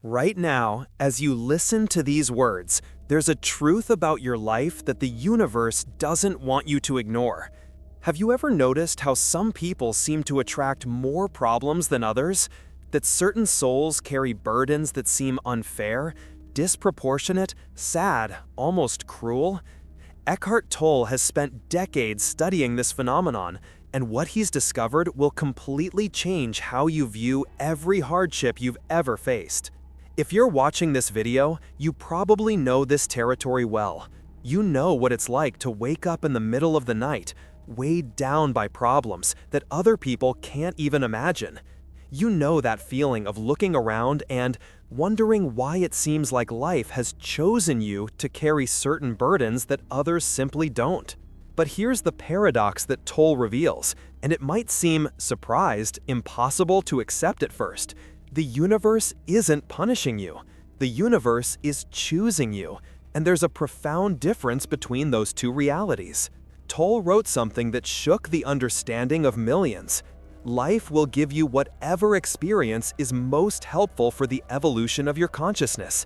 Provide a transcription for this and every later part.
Right now, as you listen to these words, there's a truth about your life that the universe doesn't want you to ignore. Have you ever noticed how some people seem to attract more problems than others? That certain souls carry burdens that seem unfair, disproportionate, sad, almost cruel? Eckhart Tolle has spent decades studying this phenomenon, and what he's discovered will completely change how you view every hardship you've ever faced. If you're watching this video, you probably know this territory well. You know what it's like to wake up in the middle of the night, weighed down by problems that other people can't even imagine. You know that feeling of looking around and wondering why it seems like life has chosen you to carry certain burdens that others simply don't. But here's the paradox that Tolle reveals, and it might seem surprised, impossible to accept at first. The universe isn't punishing you. The universe is choosing you, and there's a profound difference between those two realities. Tolle wrote something that shook the understanding of millions. Life will give you whatever experience is most helpful for the evolution of your consciousness.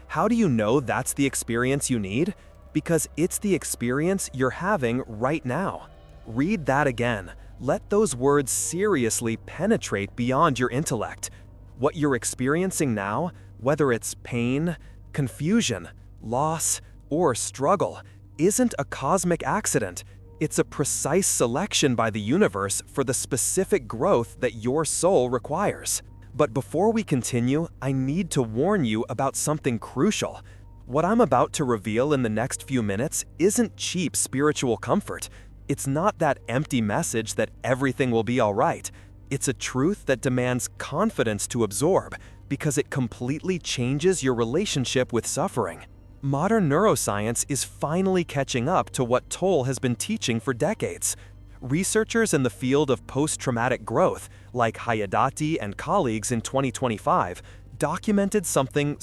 How do you know that's the experience you need? Because it's the experience you're having right now. Read that again. Let those words seriously penetrate beyond your intellect. What you're experiencing now, whether it's pain, confusion, loss, or struggle, isn't a cosmic accident. It's a precise selection by the universe for the specific growth that your soul requires. But before we continue, I need to warn you about something crucial. What I'm about to reveal in the next few minutes isn't cheap spiritual comfort. It's not that empty message that everything will be all right. It's a truth that demands confidence to absorb because it completely changes your relationship with suffering. Modern neuroscience is finally catching up to what Tolle has been teaching for decades. Researchers in the field of post-traumatic growth, like Hayadati and colleagues in 2025, documented something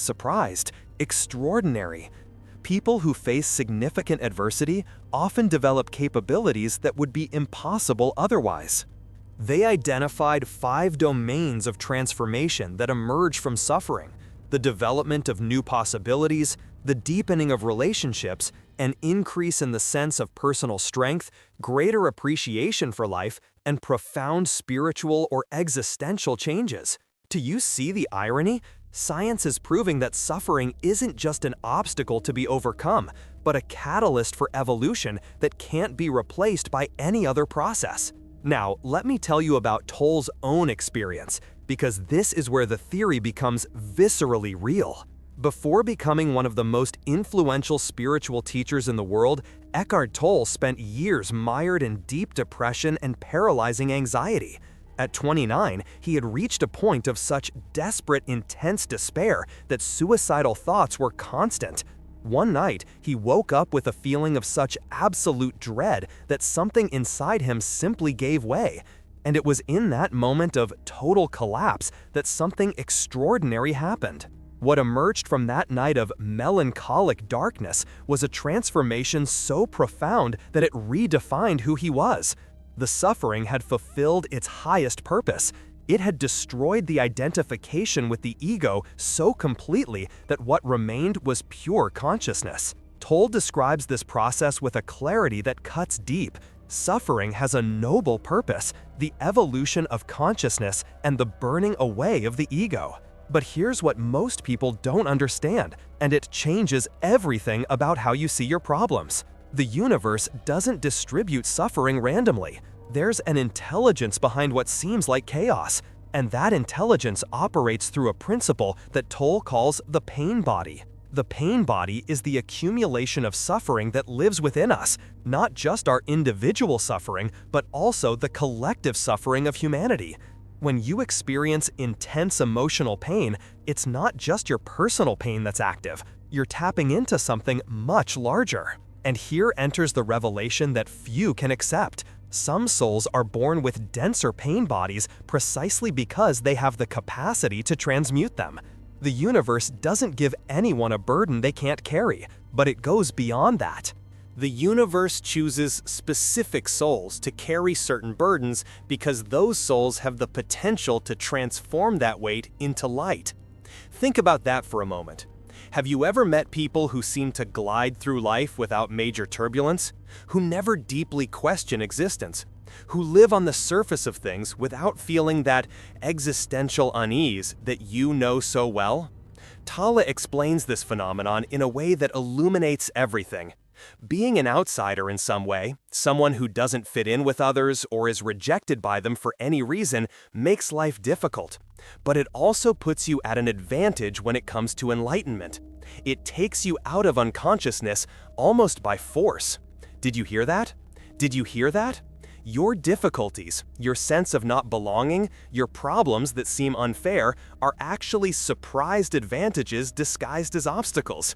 extraordinary. People who face significant adversity often develop capabilities that would be impossible otherwise. They identified 5 domains of transformation that emerge from suffering: the development of new possibilities, the deepening of relationships, an increase in the sense of personal strength, greater appreciation for life, and profound spiritual or existential changes. Do you see the irony? Science is proving that suffering isn't just an obstacle to be overcome, but a catalyst for evolution that can't be replaced by any other process. Now, let me tell you about Tolle's own experience, because this is where the theory becomes viscerally real. Before becoming one of the most influential spiritual teachers in the world, Eckhart Tolle spent years mired in deep depression and paralyzing anxiety. At 29, he had reached a point of such desperate, intense despair that suicidal thoughts were constant. One night, he woke up with a feeling of such absolute dread that something inside him simply gave way. And it was in that moment of total collapse that something extraordinary happened. What emerged from that night of melancholic darkness was a transformation so profound that it redefined who he was. The suffering had fulfilled its highest purpose. It had destroyed the identification with the ego so completely that what remained was pure consciousness. Tolle describes this process with a clarity that cuts deep. Suffering has a noble purpose: the evolution of consciousness and the burning away of the ego. But here's what most people don't understand, and it changes everything about how you see your problems. The universe doesn't distribute suffering randomly. There's an intelligence behind what seems like chaos, and that intelligence operates through a principle that Tolle calls the pain body. The pain body is the accumulation of suffering that lives within us, not just our individual suffering, but also the collective suffering of humanity. When you experience intense emotional pain, it's not just your personal pain that's active. You're tapping into something much larger. And here enters the revelation that few can accept. Some souls are born with denser pain bodies precisely because they have the capacity to transmute them. The universe doesn't give anyone a burden they can't carry, but it goes beyond that. The universe chooses specific souls to carry certain burdens because those souls have the potential to transform that weight into light. Think about that for a moment. Have you ever met people who seem to glide through life without major turbulence, who never deeply question existence, who live on the surface of things without feeling that existential unease that you know so well? Tolle explains this phenomenon in a way that illuminates everything. Being an outsider in some way, someone who doesn't fit in with others or is rejected by them for any reason, makes life difficult. But it also puts you at an advantage when it comes to enlightenment. It takes you out of unconsciousness almost by force. Did you hear that? Did you hear that? Your difficulties, your sense of not belonging, your problems that seem unfair are actually surprised advantages disguised as obstacles.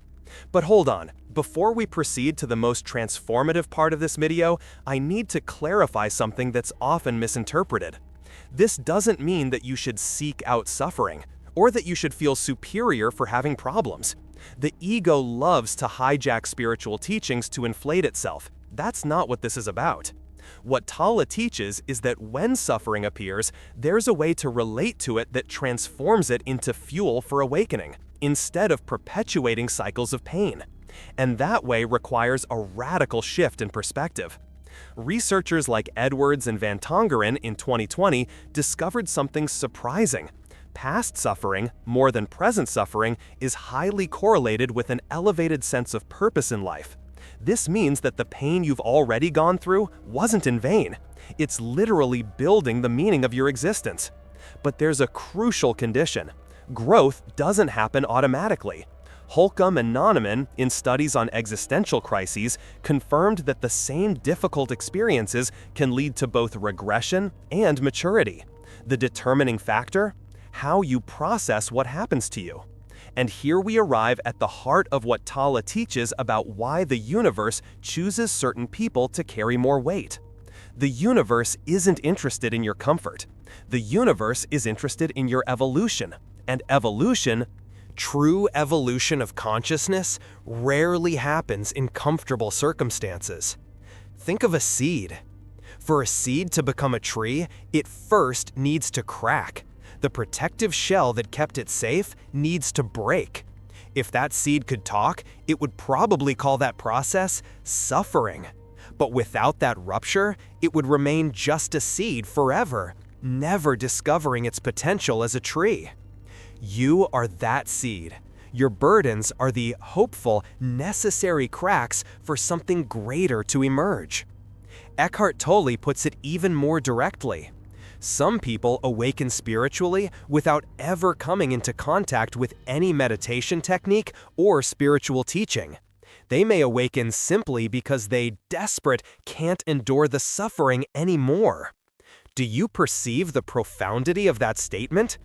But hold on, before we proceed to the most transformative part of this video, I need to clarify something that's often misinterpreted. This doesn't mean that you should seek out suffering, or that you should feel superior for having problems. The ego loves to hijack spiritual teachings to inflate itself. That's not what this is about. What Tolle teaches is that when suffering appears, there's a way to relate to it that transforms it into fuel for awakening, instead of perpetuating cycles of pain. And that way requires a radical shift in perspective. Researchers like Edwards and Van Tongeren in 2020 discovered something surprising. Past suffering, more than present suffering, is highly correlated with an elevated sense of purpose in life. This means that the pain you've already gone through wasn't in vain. It's literally building the meaning of your existence. But there's a crucial condition. Growth doesn't happen automatically. Holcomb and Noneman, in studies on existential crises, confirmed that the same difficult experiences can lead to both regression and maturity. The determining factor? How you process what happens to you. And here we arrive at the heart of what Tolle teaches about why the universe chooses certain people to carry more weight. The universe isn't interested in your comfort. The universe is interested in your evolution. And evolution, true evolution of consciousness, rarely happens in comfortable circumstances. Think of a seed. For a seed to become a tree, it first needs to crack. The protective shell that kept it safe needs to break. If that seed could talk, it would probably call that process suffering. But without that rupture, it would remain just a seed forever, never discovering its potential as a tree. You are that seed. Your burdens are the hopeful, necessary cracks for something greater to emerge. Eckhart Tolle puts it even more directly. Some people awaken spiritually without ever coming into contact with any meditation technique or spiritual teaching. They may awaken simply because they, desperate, can't endure the suffering anymore. Do you perceive the profundity of that statement?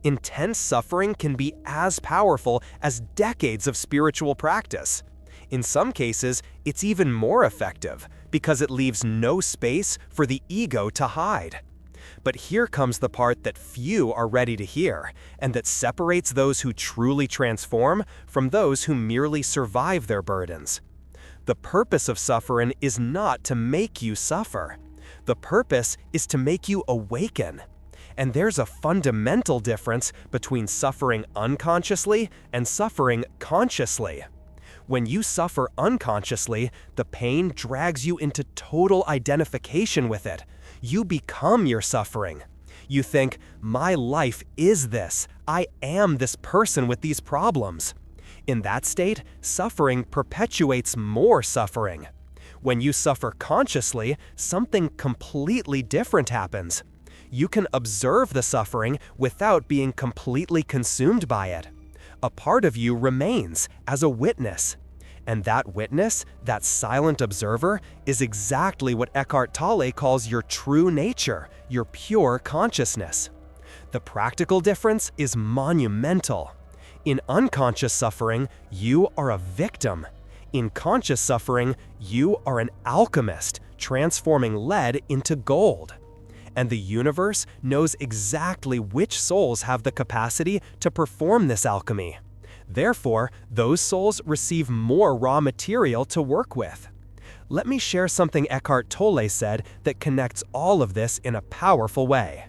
Intense suffering can be as powerful as decades of spiritual practice. In some cases, it's even more effective because it leaves no space for the ego to hide. But here comes the part that few are ready to hear, and that separates those who truly transform from those who merely survive their burdens. The purpose of suffering is not to make you suffer. The purpose is to make you awaken. And there's a fundamental difference between suffering unconsciously and suffering consciously. When you suffer unconsciously, the pain drags you into total identification with it. You become your suffering. You think, my life is this. I am this person with these problems. In that state, suffering perpetuates more suffering. When you suffer consciously, something completely different happens. You can observe the suffering without being completely consumed by it. A part of you remains as a witness. And that witness, that silent observer, is exactly what Eckhart Tolle calls your true nature, your pure consciousness. The practical difference is monumental. In unconscious suffering, you are a victim. In conscious suffering, you are an alchemist, transforming lead into gold. And the universe knows exactly which souls have the capacity to perform this alchemy. Therefore, those souls receive more raw material to work with. Let me share something Eckhart Tolle said that connects all of this in a powerful way.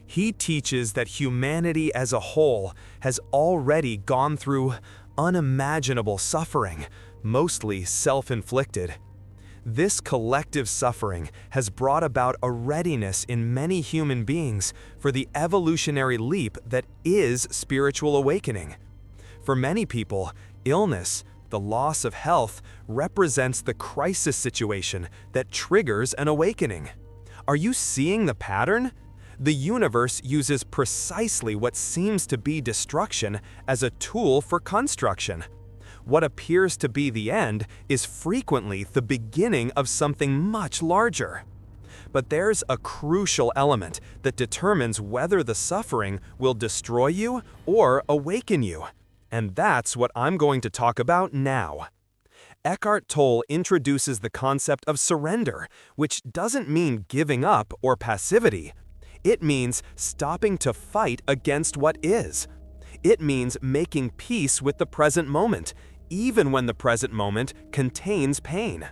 He teaches that humanity as a whole has already gone through unimaginable suffering, mostly self-inflicted. This collective suffering has brought about a readiness in many human beings for the evolutionary leap that is spiritual awakening. For many people, illness, the loss of health, represents the crisis situation that triggers an awakening. Are you seeing the pattern? The universe uses precisely what seems to be destruction as a tool for construction. What appears to be the end is frequently the beginning of something much larger. But there's a crucial element that determines whether the suffering will destroy you or awaken you. And that's what I'm going to talk about now. Eckhart Tolle introduces the concept of surrender, which doesn't mean giving up or passivity. It means stopping to fight against what is. It means making peace with the present moment, even when the present moment contains pain.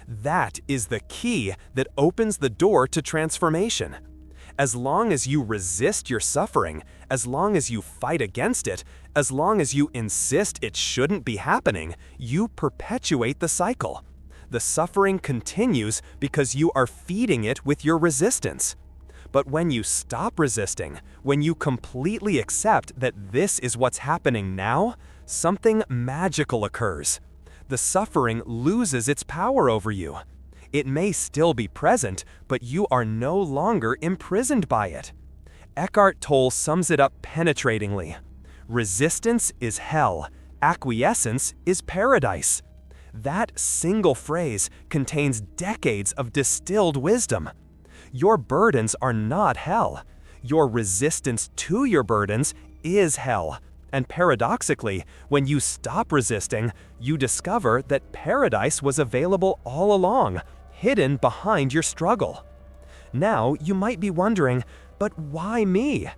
That is the key that opens the door to transformation. As long as you resist your suffering, as long as you fight against it, as long as you insist it shouldn't be happening, you perpetuate the cycle. The suffering continues because you are feeding it with your resistance. But when you stop resisting, when you completely accept that this is what's happening now, something magical occurs. The suffering loses its power over you. It may still be present, but you are no longer imprisoned by it. Eckhart Tolle sums it up penetratingly. Resistance is hell, acquiescence is paradise. That single phrase contains decades of distilled wisdom. Your burdens are not hell. Your resistance to your burdens is hell. And paradoxically, when you stop resisting, you discover that paradise was available all along, hidden behind your struggle. Now, you might be wondering, but why me?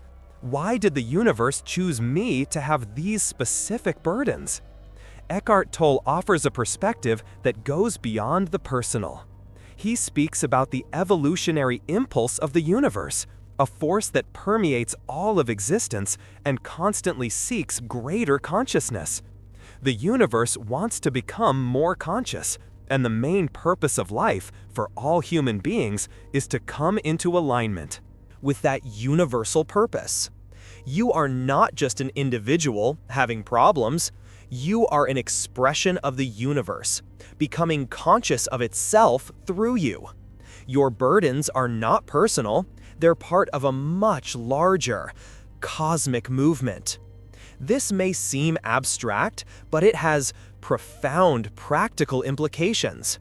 Why did the universe choose me to have these specific burdens? Eckhart Tolle offers a perspective that goes beyond the personal. He speaks about the evolutionary impulse of the universe, a force that permeates all of existence and constantly seeks greater consciousness. The universe wants to become more conscious, and the main purpose of life for all human beings is to come into alignment with that universal purpose. You are not just an individual having problems. You are an expression of the universe, becoming conscious of itself through you. Your burdens are not personal. They're part of a much larger, cosmic movement. This may seem abstract, but it has profound practical implications.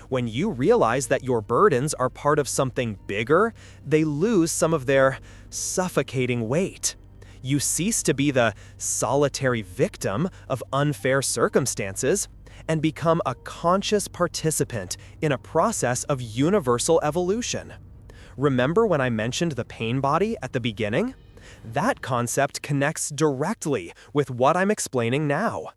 When you realize that your burdens are part of something bigger, they lose some of their suffocating weight. You cease to be the solitary victim of unfair circumstances and become a conscious participant in a process of universal evolution. Remember when I mentioned the pain body at the beginning? That concept connects directly with what I'm explaining now.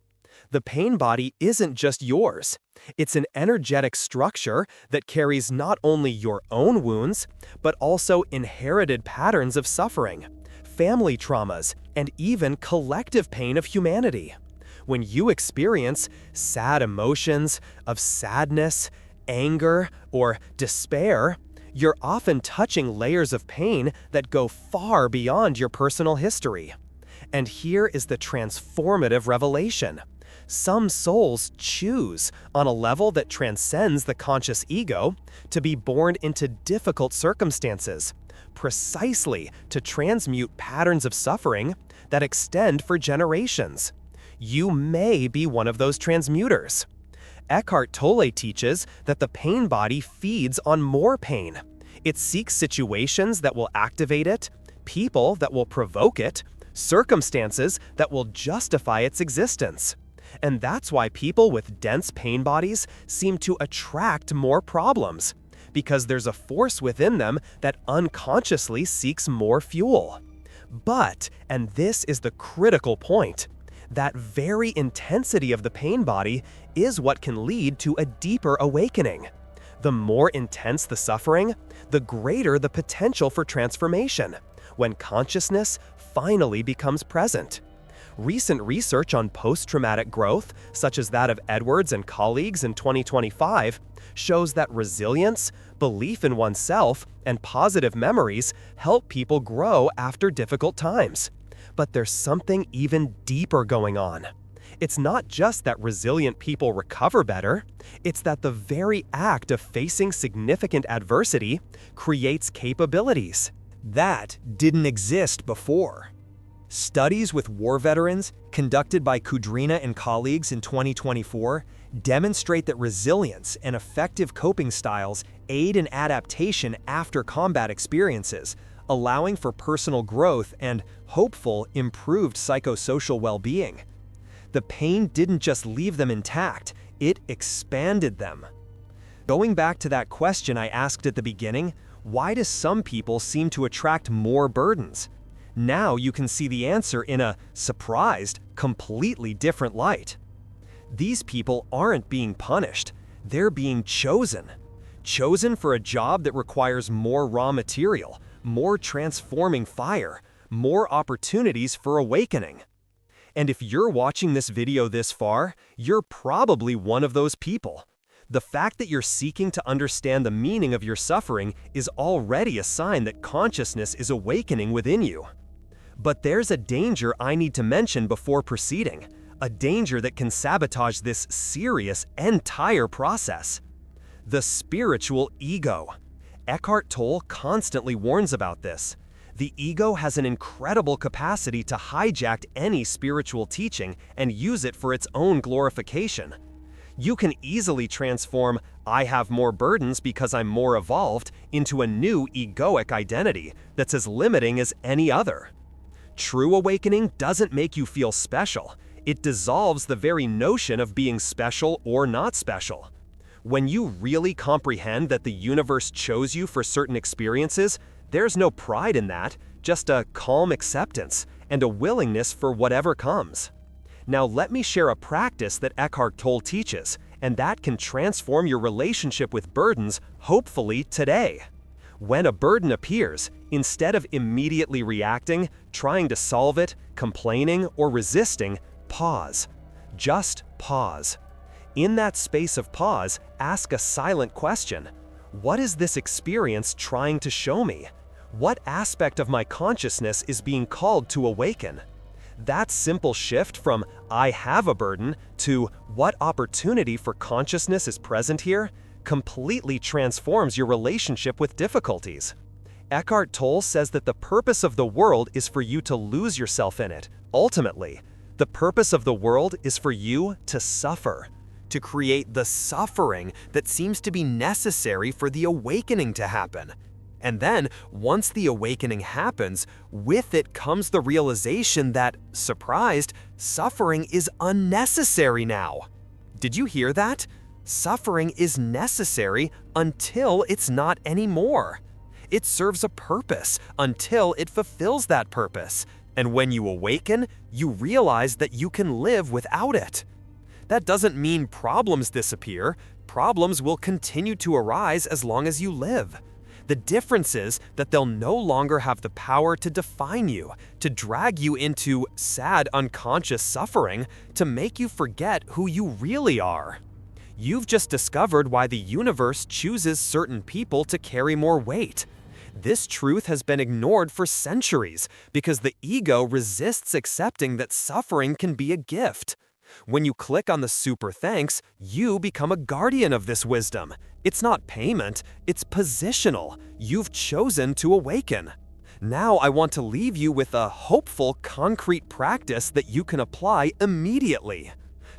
The pain body isn't just yours. It's an energetic structure that carries not only your own wounds, but also inherited patterns of suffering, family traumas, and even collective pain of humanity. When you experience sad emotions of sadness, anger, or despair, you're often touching layers of pain that go far beyond your personal history. And here is the transformative revelation. Some souls choose, on a level that transcends the conscious ego, to be born into difficult circumstances, precisely to transmute patterns of suffering that extend for generations. You may be one of those transmuters. Eckhart Tolle teaches that the pain body feeds on more pain. It seeks situations that will activate it, people that will provoke it, circumstances that will justify its existence. And that's why people with dense pain bodies seem to attract more problems, because there's a force within them that unconsciously seeks more fuel. But, and this is the critical point, that very intensity of the pain body is what can lead to a deeper awakening. The more intense the suffering, the greater the potential for transformation, when consciousness finally becomes present. Recent research on post-traumatic growth, such as that of Edwards and colleagues in 2025, shows that resilience, belief in oneself, and positive memories help people grow after difficult times. But there's something even deeper going on. It's not just that resilient people recover better, it's that the very act of facing significant adversity creates capabilities that didn't exist before. Studies with war veterans, conducted by Kudrina and colleagues in 2024, demonstrate that resilience and effective coping styles aid in adaptation after combat experiences, allowing for personal growth and, hopeful, improved psychosocial well-being. The pain didn't just leave them intact, it expanded them. Going back to that question I asked at the beginning, why do some people seem to attract more burdens? Now you can see the answer in a surprised, completely different light. These people aren't being punished, they're being chosen. Chosen for a job that requires more raw material, more transforming fire, more opportunities for awakening. And if you're watching this video this far, you're probably one of those people. The fact that you're seeking to understand the meaning of your suffering is already a sign that consciousness is awakening within you. But there's a danger I need to mention before proceeding, a danger that can sabotage this serious, entire process. The spiritual ego. Eckhart Tolle constantly warns about this. The ego has an incredible capacity to hijack any spiritual teaching and use it for its own glorification. You can easily transform "I have more burdens because I'm more evolved" into a new egoic identity that's as limiting as any other. True awakening doesn't make you feel special. It dissolves the very notion of being special or not special. When you really comprehend that the universe chose you for certain experiences, there's no pride in that, just a calm acceptance and a willingness for whatever comes. Now let me share a practice that Eckhart Tolle teaches, and that can transform your relationship with burdens, hopefully today. When a burden appears, instead of immediately reacting, trying to solve it, complaining, or resisting, pause. Just pause. In that space of pause, ask a silent question. What is this experience trying to show me? What aspect of my consciousness is being called to awaken? That simple shift from "I have a burden" to "what opportunity for consciousness is present here" completely transforms your relationship with difficulties. Eckhart Tolle says that the purpose of the world is for you to lose yourself in it. Ultimately, the purpose of the world is for you to suffer, to create the suffering that seems to be necessary for the awakening to happen. And then, once the awakening happens, with it comes the realization that, surprised, suffering is unnecessary now. Did you hear that? Suffering is necessary until it's not anymore. It serves a purpose until it fulfills that purpose. And when you awaken, you realize that you can live without it. That doesn't mean problems disappear. Problems will continue to arise as long as you live. The difference is that they'll no longer have the power to define you, to drag you into sad, unconscious suffering, to make you forget who you really are. You've just discovered why the universe chooses certain people to carry more weight. This truth has been ignored for centuries because the ego resists accepting that suffering can be a gift. When you click on the super thanks, you become a guardian of this wisdom. It's not payment, it's positional. You've chosen to awaken. Now I want to leave you with a hopeful, concrete practice that you can apply immediately.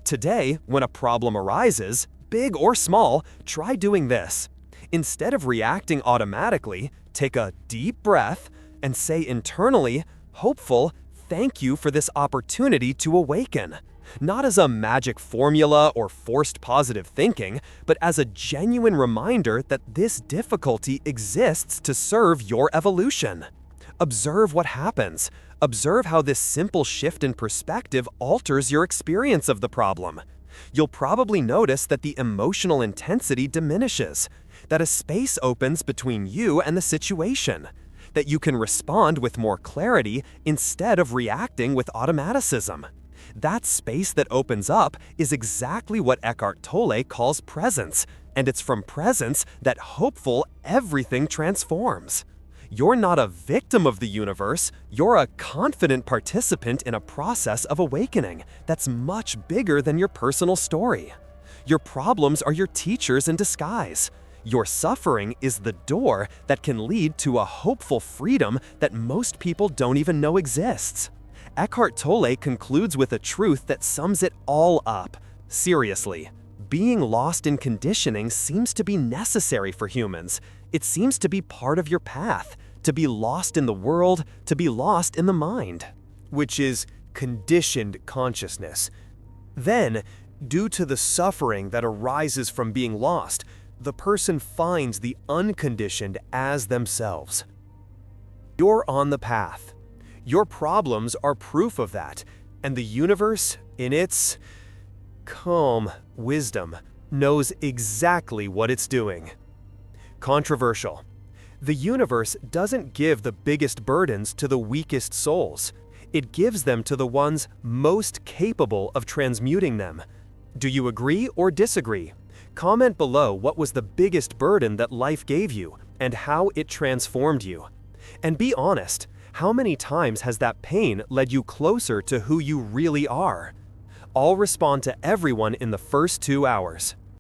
Today, when a problem arises, big or small, try doing this. Instead of reacting automatically, take a deep breath and say internally, hopeful, thank you for this opportunity to awaken. Not as a magic formula or forced positive thinking, but as a genuine reminder that this difficulty exists to serve your evolution. Observe what happens. Observe how this simple shift in perspective alters your experience of the problem. You'll probably notice that the emotional intensity diminishes, that a space opens between you and the situation. that you can respond with more clarity instead of reacting with automaticism. That space that opens up is exactly what Eckhart Tolle calls presence, and it's from presence that hopeful everything transforms. You're not a victim of the universe, you're a confident participant in a process of awakening that's much bigger than your personal story. Your problems are your teachers in disguise. Your suffering is the door that can lead to a hopeful freedom that most people don't even know exists. Eckhart Tolle concludes with a truth that sums it all up. Seriously, being lost in conditioning seems to be necessary for humans. It seems to be part of your path, to be lost in the world, to be lost in the mind, which is conditioned consciousness. Then, due to the suffering that arises from being lost, the person finds the unconditioned as themselves. You're on the path. Your problems are proof of that, and the universe, in its calm wisdom, knows exactly what it's doing. Controversial. The universe doesn't give the biggest burdens to the weakest souls. It gives them to the ones most capable of transmuting them. Do you agree or disagree? Comment below what was the biggest burden that life gave you and how it transformed you. And be honest, how many times has that pain led you closer to who you really are? I'll respond to everyone in the first 2 hours.